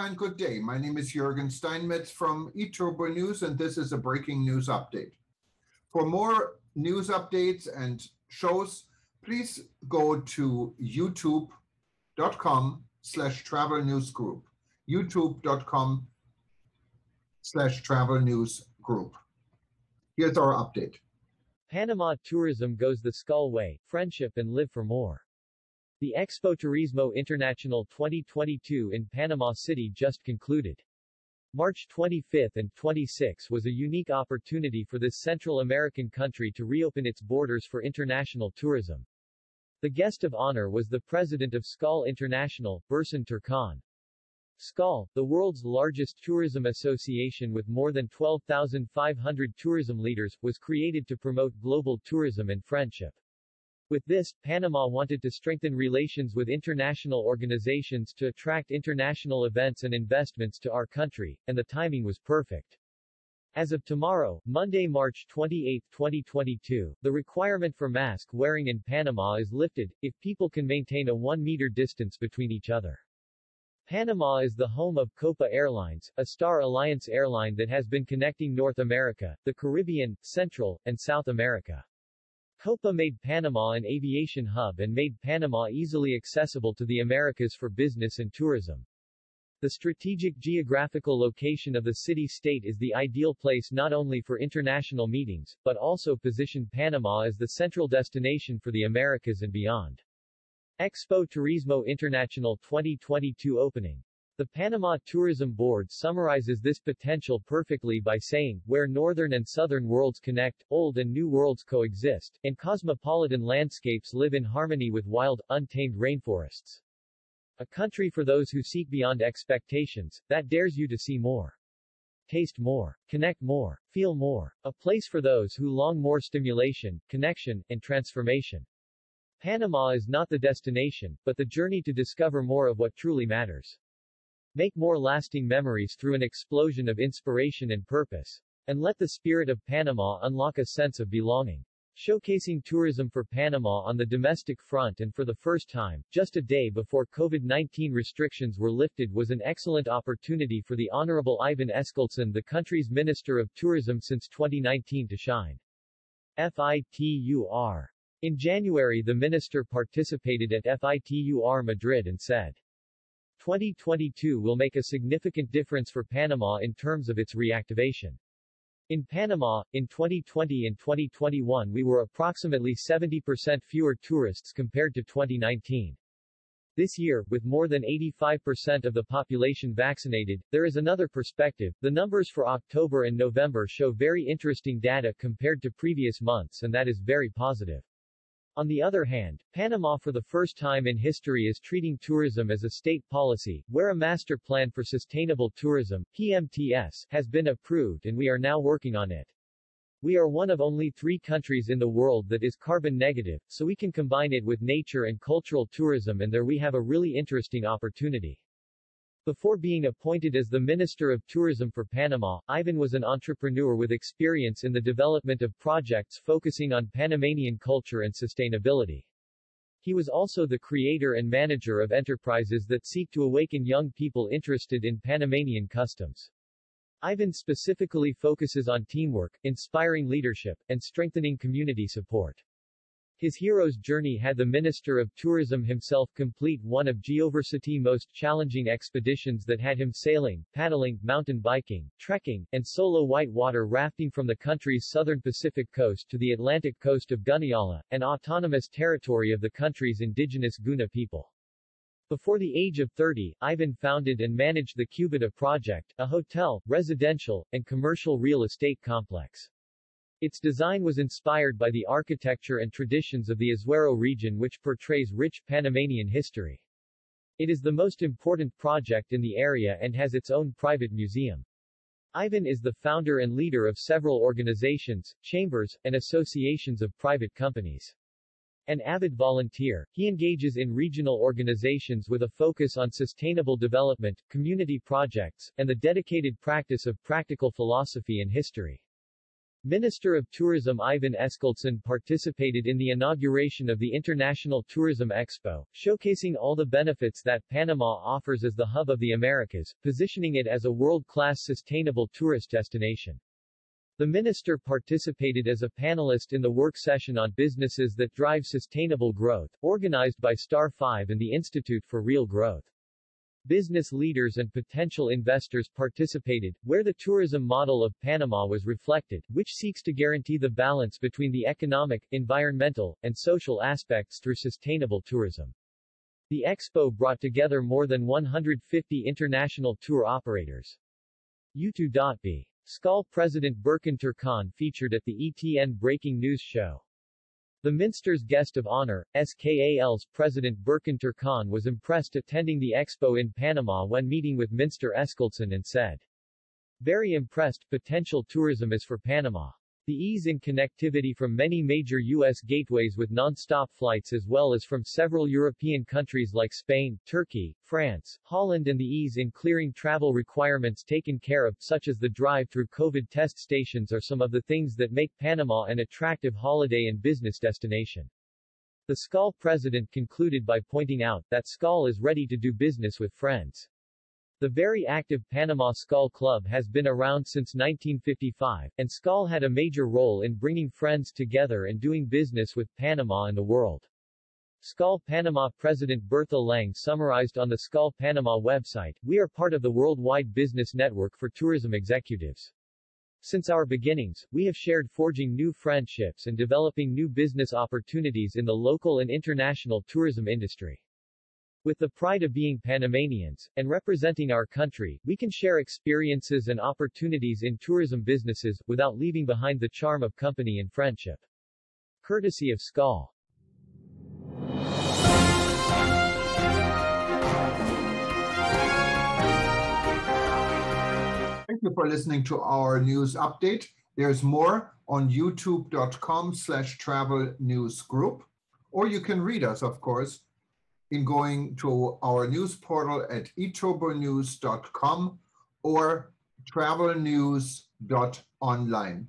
and good day. My name is Jürgen Steinmetz from eTurboNews, and this is a breaking news update. For more news updates and shows, please go to youtube.com/travel news group. youtube.com/travel news group. Here's our update. Panama tourism goes the SKAL way, friendship and live for more. The Expo Turismo Internacional 2022 in Panama City just concluded. March 25 and 26 was a unique opportunity for this Central American country to reopen its borders for international tourism. The guest of honor was the president of SKAL International, Bursan Turkan. SKAL, the world's largest tourism association with more than 12,500 tourism leaders, was created to promote global tourism and friendship. With this, Panama wanted to strengthen relations with international organizations to attract international events and investments to our country, and the timing was perfect. As of tomorrow, Monday, March 28, 2022, the requirement for mask wearing in Panama is lifted, if people can maintain a 1-meter distance between each other. Panama is the home of Copa Airlines, a Star Alliance airline that has been connecting North America, the Caribbean, Central, and South America. Copa made Panama an aviation hub and made Panama easily accessible to the Americas for business and tourism. The strategic geographical location of the city-state is the ideal place not only for international meetings, but also positioned Panama as the central destination for the Americas and beyond. Expo Turismo Internacional 2022 opening. The Panama Tourism Board summarizes this potential perfectly by saying, where northern and southern worlds connect, old and new worlds coexist, and cosmopolitan landscapes live in harmony with wild, untamed rainforests. A country for those who seek beyond expectations, that dares you to see more. Taste more. Connect more. Feel more. A place for those who long more stimulation, connection, and transformation. Panama is not the destination, but the journey to discover more of what truly matters. Make more lasting memories through an explosion of inspiration and purpose. And let the spirit of Panama unlock a sense of belonging. Showcasing tourism for Panama on the domestic front and for the first time, just a day before COVID-19 restrictions were lifted, was an excellent opportunity for the Honorable Ivan Eskildsen, the country's Minister of Tourism since 2019, to shine. FITUR. In January, the minister participated at FITUR Madrid and said, 2022 will make a significant difference for Panama in terms of its reactivation. In Panama, in 2020 and 2021 we were approximately 70% fewer tourists compared to 2019. This year, with more than 85% of the population vaccinated, there is another perspective. The numbers for October and November show very interesting data compared to previous months, and that is very positive. On the other hand, Panama for the first time in history is treating tourism as a state policy, where a Master Plan for Sustainable Tourism, PMTS, has been approved and we are now working on it. We are one of only 3 countries in the world that is carbon negative, so we can combine it with nature and cultural tourism, and there we have a really interesting opportunity. Before being appointed as the Minister of Tourism for Panama, Ivan was an entrepreneur with experience in the development of projects focusing on Panamanian culture and sustainability. He was also the creator and manager of enterprises that seek to awaken young people interested in Panamanian customs. Ivan specifically focuses on teamwork, inspiring leadership, and strengthening community support. His hero's journey had the Minister of Tourism himself complete one of Geoversity's most challenging expeditions that had him sailing, paddling, mountain biking, trekking, and solo whitewater rafting from the country's southern Pacific coast to the Atlantic coast of Gunayala, an autonomous territory of the country's indigenous Guna people. Before the age of 30, Ivan founded and managed the Cubita Project, a hotel, residential, and commercial real estate complex. Its design was inspired by the architecture and traditions of the Azuero region, which portrays rich Panamanian history. It is the most important project in the area and has its own private museum. Ivan is the founder and leader of several organizations, chambers, and associations of private companies. An avid volunteer, he engages in regional organizations with a focus on sustainable development, community projects, and the dedicated practice of practical philosophy and history. Minister of Tourism Ivan Eskilsson participated in the inauguration of the International Tourism Expo, showcasing all the benefits that Panama offers as the hub of the Americas, positioning it as a world-class sustainable tourist destination. The minister participated as a panelist in the work session on businesses that drive sustainable growth, organized by Star 5 and the Institute for Real Growth. Business leaders and potential investors participated, where the tourism model of Panama was reflected, which seeks to guarantee the balance between the economic, environmental, and social aspects through sustainable tourism. The expo brought together more than 150 international tour operators. U2.B. SKAL President Berkan Turkan featured at the ETN Breaking News show. The Minster's guest of honor, SKAL's President Berkan Turkan was impressed attending the expo in Panama when meeting with Minister Eskilsson and said, "Very impressed, potential tourism is for Panama. The ease in connectivity from many major U.S. gateways with non-stop flights as well as from several European countries like Spain, Turkey, France, Holland and the ease in clearing travel requirements taken care of, such as the drive-through COVID test stations are some of the things that make Panama an attractive holiday and business destination." The SKAL president concluded by pointing out that SKAL is ready to do business with friends. The very active Panama SKAL Club has been around since 1955, and SKAL had a major role in bringing friends together and doing business with Panama and the world. SKAL Panama President Bertha Lang summarized on the SKAL Panama website, "We are part of the worldwide business network for tourism executives. Since our beginnings, we have shared forging new friendships and developing new business opportunities in the local and international tourism industry. With the pride of being Panamanians, and representing our country, we can share experiences and opportunities in tourism businesses, without leaving behind the charm of company and friendship." Courtesy of SKAL. Thank you for listening to our news update. There's more on youtube.com/travel news group, or you can read us, of course, in going to our news portal at eTurboNews.com or travelnews.online.